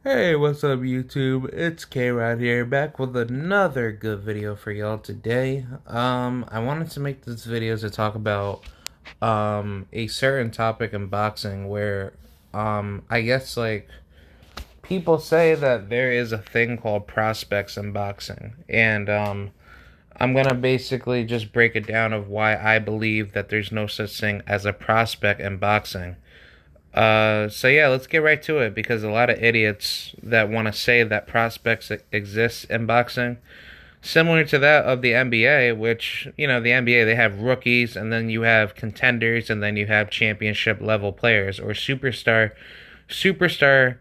Hey, what's up YouTube? It's K-Rod here, back with another good video for y'all today. I wanted to make this video to talk about a certain topic in boxing where I guess like people say that there is a thing called prospects in boxing, and I'm gonna basically just break it down of why I believe that there's no such thing as a prospect in boxing. So yeah, let's get right to it because a lot of idiots that want to say that prospects exist in boxing, similar to that of the NBA, which, the NBA, they have rookies and then you have contenders and then you have championship level players or superstar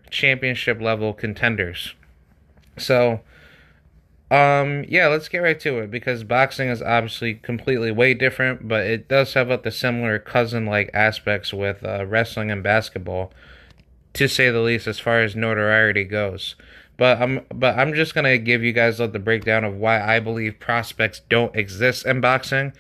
championship level contenders. So, yeah, let's get right to it because boxing is obviously completely way different, but it does have the similar cousin-like aspects with wrestling and basketball, to say the least, as far as notoriety goes. But I'm just gonna give you guys the breakdown of why I believe prospects don't exist in boxing,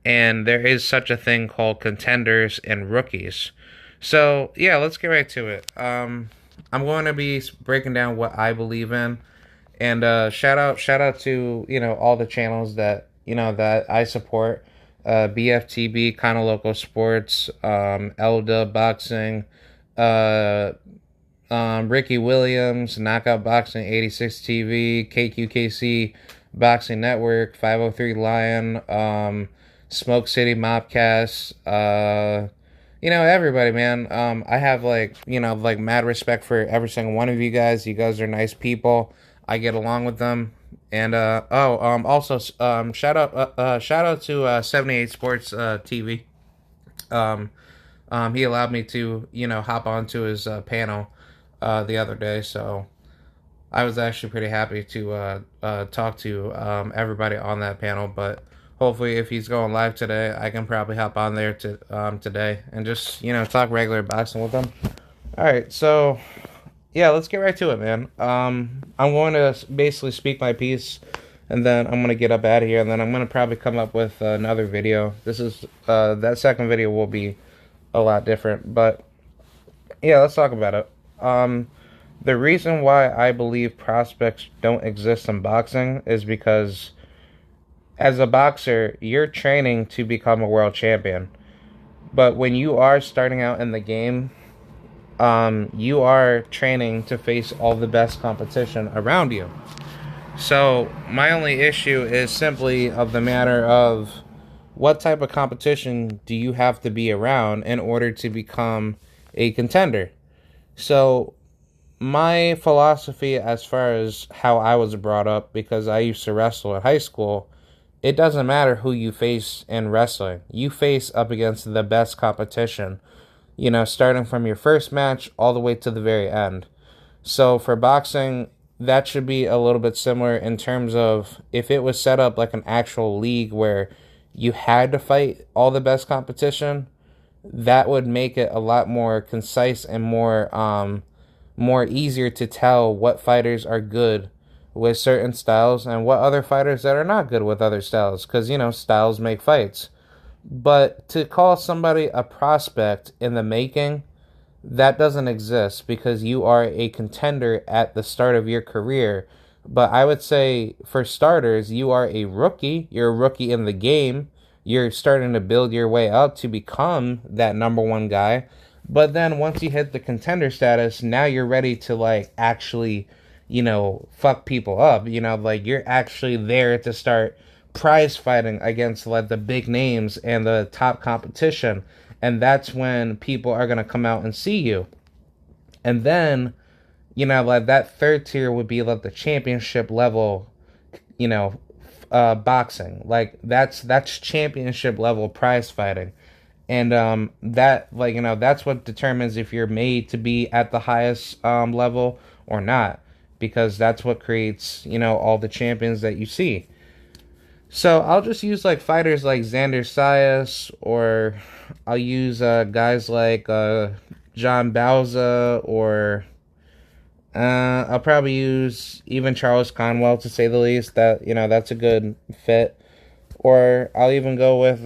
and there is such a thing called contenders and rookies. So yeah, let's get right to it. I'm going to be breaking down what I believe in, and shout out to all the channels that that I support. BFTB, kind of local sports, Elda boxing, uh, Ricky Williams, Knockout Boxing 86 TV, KQKC Boxing Network, 503 Lion, Smoke City Mobcast, everybody, man. I have like mad respect for every single one of you guys. You guys are nice people. I get along with them. And also shout out to 78 Sports TV. Um, he allowed me to hop onto his panel the other day, so I was actually pretty happy to talk to everybody on that panel. But hopefully, if he's going live today, I can probably hop on there to today and just talk regular boxing with him. All right, so yeah, let's get right to it, man. I'm going to basically speak my piece, and then I'm gonna get up out of here, and then I'm gonna probably come up with another video. This is that second video will be a lot different, but yeah, let's talk about it. The reason why I believe prospects don't exist in boxing is because as a boxer, you're training to become a world champion. But when you are starting out in the game, you are training to face all the best competition around you. So my only issue is simply of the matter of what type of competition do you have to be around in order to become a contender. So my philosophy as far as how I was brought up, because I used to wrestle in high school, it doesn't matter who you face in wrestling. You face up against the best competition, starting from your first match all the way to the very end. So for boxing, that should be a little bit similar in terms of if it was set up like an actual league where you had to fight all the best competition, that would make it a lot more concise and more easier to tell what fighters are good with certain styles and what other fighters that are not good with other styles, because styles make fights. But to call somebody a prospect in the making, that doesn't exist because you are a contender at the start of your career. But I would say for starters, you are a rookie. You're a rookie in the game. You're starting to build your way up to become that number one guy. But then once you hit the contender status, now you're ready to like actually, fuck people up. Like you're actually there to start prize fighting against like the big names and the top competition. And that's when people are going to come out and see you. And then, like that third tier would be like the championship level, you know, boxing. Like that's championship level prize fighting. And that like that's what determines if you're made to be at the highest level or not, because that's what creates all the champions that you see. So I'll just use like fighters like Xander Sayas, or I'll use guys like John Bauza, or I'll probably use even Charles Conwell, to say the least. That that's a good fit. Or I'll even go with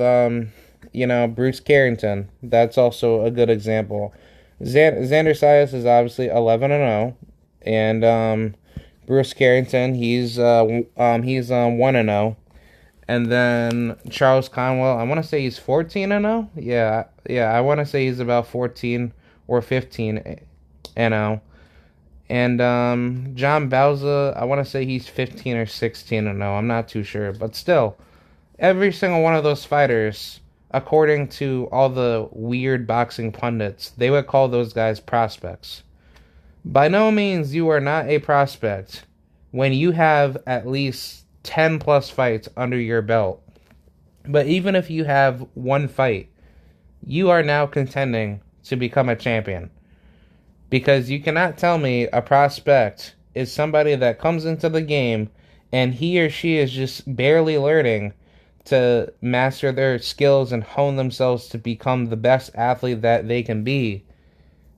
Bruce Carrington. That's also a good example. Xander Sayas is obviously 11-0, And Bruce Carrington, he's 1-0. And then Charles Conwell, I want to say he's 14-0. Yeah, I want to say he's about 14 or 15-0. And John Bauza, I want to say he's 15 or 16-0. I'm not too sure, but still, every single one of those fighters, according to all the weird boxing pundits, they would call those guys prospects. By no means you are not a prospect when you have at least 10 plus fights under your belt. But even if you have one fight, you are now contending to become a champion. Because you cannot tell me a prospect is somebody that comes into the game and he or she is just barely learning to master their skills and hone themselves to become the best athlete that they can be.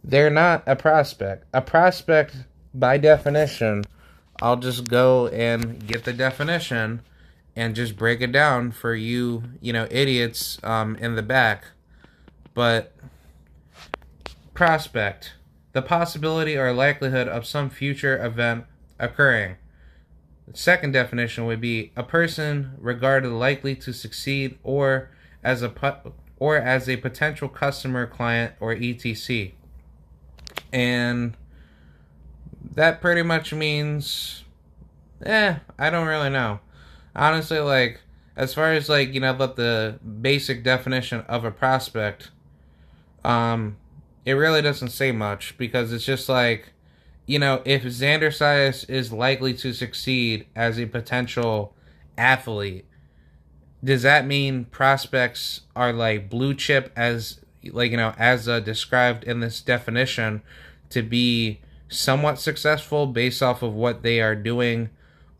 They're not a prospect. A prospect, by definition, I'll just go and get the definition and just break it down for you, idiots in the back. But prospect, the possibility or likelihood of some future event occurring. The second definition would be a person regarded likely to succeed or as a potential customer, client, or etc. And that pretty much means, I don't really know. Honestly, as far as the basic definition of a prospect, it really doesn't say much, because it's just if Xander Sayas is likely to succeed as a potential athlete, does that mean prospects are blue chip as described in this definition to be somewhat successful based off of what they are doing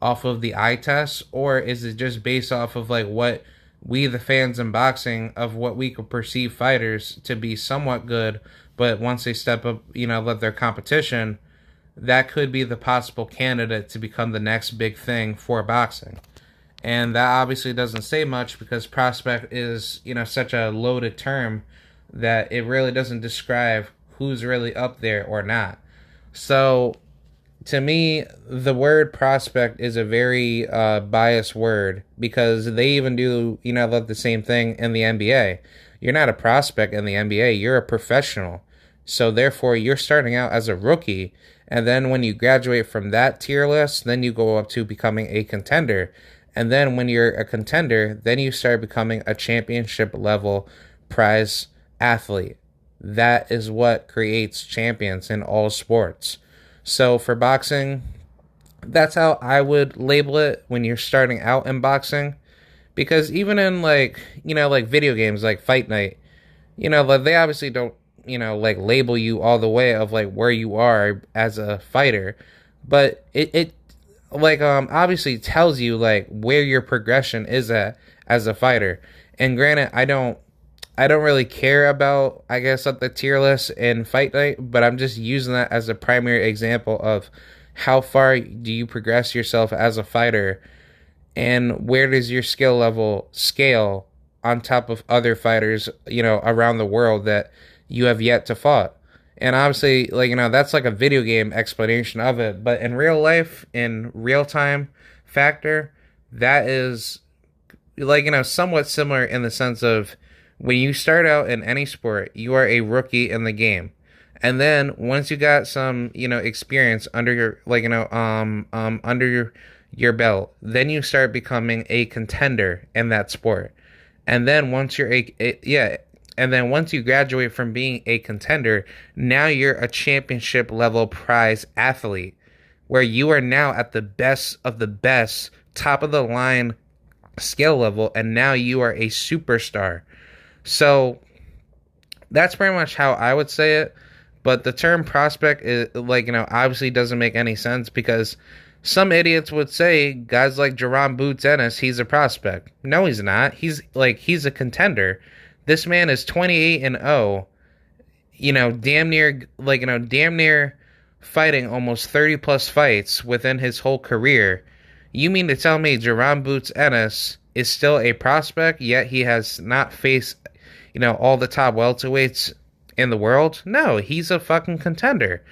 off of the eye test? Or is it just based off of what we, the fans in boxing, of what we could perceive fighters to be somewhat good, but once they step up, let their competition, that could be the possible candidate to become the next big thing for boxing? And that obviously doesn't say much, because prospect is, such a loaded term that it really doesn't describe who's really up there or not. So, to me, the word prospect is a very biased word, because they even do, the same thing in the NBA. You're not a prospect in the NBA, you're a professional. So, therefore, you're starting out as a rookie, and then when you graduate from that tier list, then you go up to becoming a contender. And then when you're a contender, then you start becoming a championship level prize athlete. That is what creates champions in all sports. So for boxing, that's how I would label it when you're starting out in boxing. Because even in video games like Fight Night, they obviously don't, label you all the way of where you are as a fighter. But it obviously tells you where your progression is at as a fighter. And granted, I don't really care about, I guess, the tier list in Fight Night, but I'm just using that as a primary example of how far do you progress yourself as a fighter, and where does your skill level scale on top of other fighters, around the world that you have yet to fight. And obviously, that's a video game explanation of it. But in real life, in real time factor, that is, somewhat similar in the sense of when you start out in any sport, you are a rookie in the game. And then once you got some, experience under your, under your belt, then you start becoming a contender in that sport. And then once you're and then once you graduate from being a contender, now you're a championship level prize athlete, where you are now at the best of the best, top of the line skill level, and now you are a superstar. So that's pretty much how I would say it. But the term prospect is obviously doesn't make any sense, because some idiots would say guys like Jerome Boots Ennis, he's a prospect. No, he's not. He's a contender. This man is 28-0, damn near fighting almost 30 plus fights within his whole career. You mean to tell me Jerome Boots Ennis is still a prospect, yet he has not faced, all the top welterweights in the world? No, he's a fucking contender.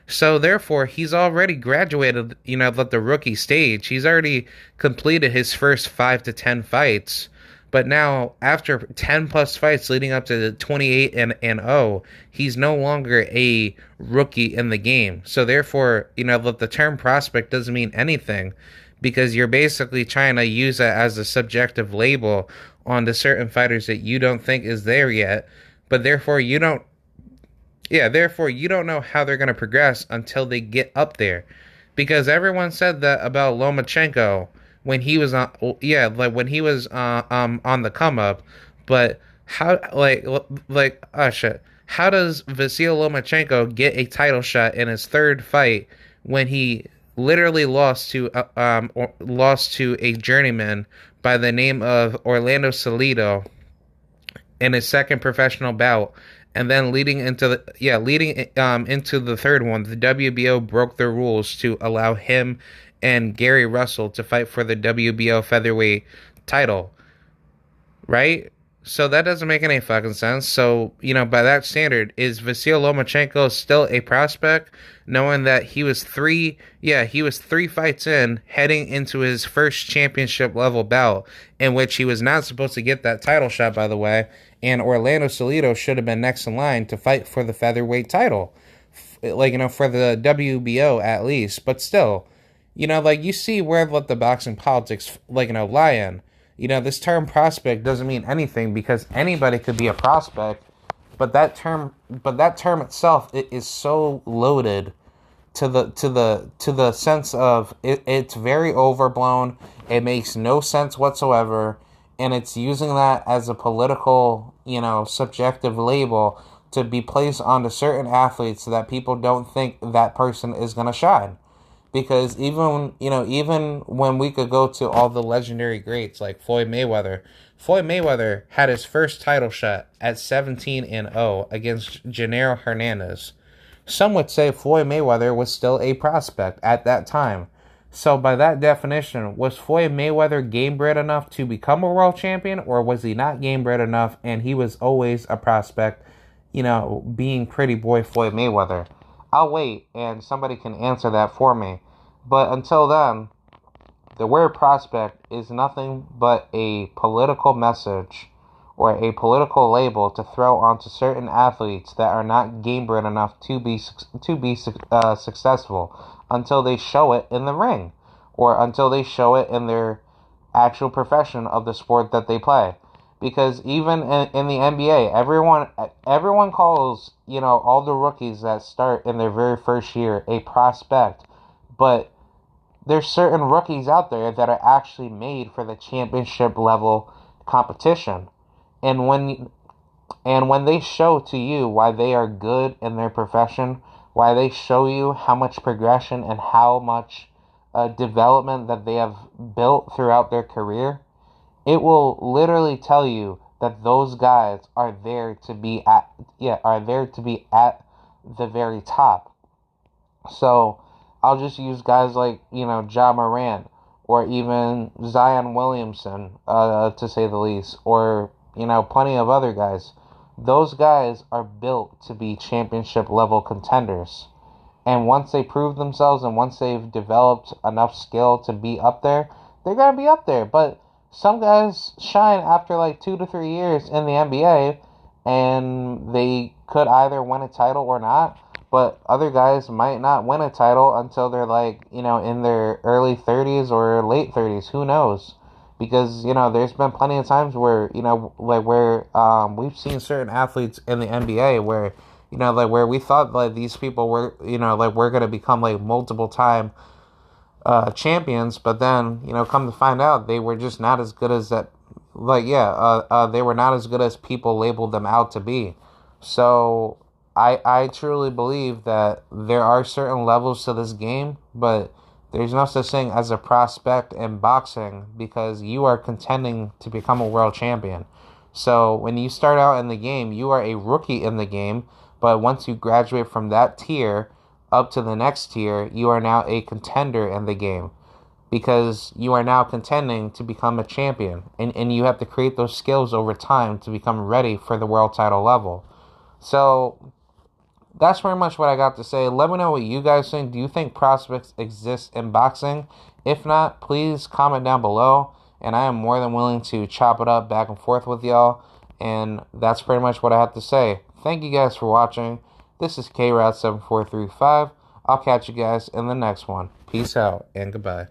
So therefore, he's already graduated, the rookie stage. He's already completed his first 5 to 10 fights. But now, after 10 plus fights leading up to 28 and 0, he's no longer a rookie in the game. So therefore, the term prospect doesn't mean anything because you're basically trying to use it as a subjective label on the certain fighters that you don't think is there yet. But therefore you don't know how they're going to progress until they get up there. Because everyone said that about Lomachenko when he was on, when he was on the come up, but how, oh shit, how does Vasil Lomachenko get a title shot in his third fight when he literally lost to a journeyman by the name of Orlando Salido in his second professional bout, and then leading into the third one, the WBO broke their rules to allow him and Gary Russell to fight for the WBO featherweight title, right? So that doesn't make any fucking sense. So, by that standard, is Vasil Lomachenko still a prospect, knowing that he was 3 fights in, heading into his first championship level bout, in which he was not supposed to get that title shot, by the way, and Orlando Salido should have been next in line to fight for the featherweight title, for the WBO at least, but still, you see where the boxing politics, lie in. This term prospect doesn't mean anything because anybody could be a prospect, but that term itself, it is so loaded to the sense of it's very overblown. It makes no sense whatsoever, and it's using that as a political, subjective label to be placed onto certain athletes so that people don't think that person is going to shine. Because even when we could go to all the legendary greats like Floyd Mayweather had his first title shot at 17 and 0 against Gennaro Hernandez. Some would say Floyd Mayweather was still a prospect at that time. So by that definition, was Floyd Mayweather game bred enough to become a world champion, or was he not game bred enough and he was always a prospect, being pretty boy Floyd Mayweather? I'll wait and somebody can answer that for me. But until then, the word prospect is nothing but a political message or a political label to throw onto certain athletes that are not game bred enough to be successful until they show it in the ring or until they show it in their actual profession of the sport that they play. Because even in the NBA, everyone calls all the rookies that start in their very first year a prospect, but there's certain rookies out there that are actually made for the championship level competition. And when they show to you why they are good in their profession, why they show you how much progression and how much development that they have built throughout their career, it will literally tell you that those guys are there to be at the very top. So I'll just use guys like Ja Morant or even Zion Williamson, to say the least, or plenty of other guys. Those guys are built to be championship level contenders. And once they prove themselves and once they've developed enough skill to be up there, they're going to be up there. But some guys shine after like 2 to 3 years in the NBA and they could either win a title or not. But other guys might not win a title until they're in their early 30s or late 30s. Who knows? Because, there's been plenty of times where, we've seen certain athletes in the NBA where, where we thought these people were, we're going to become multiple time champions, but then come to find out they were just not as good as that. They were not as good as people labeled them out to be. So I truly believe that there are certain levels to this game, but there's no such thing as a prospect in boxing because you are contending to become a world champion. So when you start out in the game, you are a rookie in the game, but once you graduate from that tier up to the next tier, you are now a contender in the game because you are now contending to become a champion. And you have to create those skills over time to become ready for the world title level. So that's pretty much what I got to say. Let me know what you guys think. Do you think prospects exist in boxing? If not, please comment down below, and I am more than willing to chop it up back and forth with y'all. And that's pretty much what I have to say. Thank you guys for watching. This is KROUT7435. I'll catch you guys in the next one. Peace out and goodbye.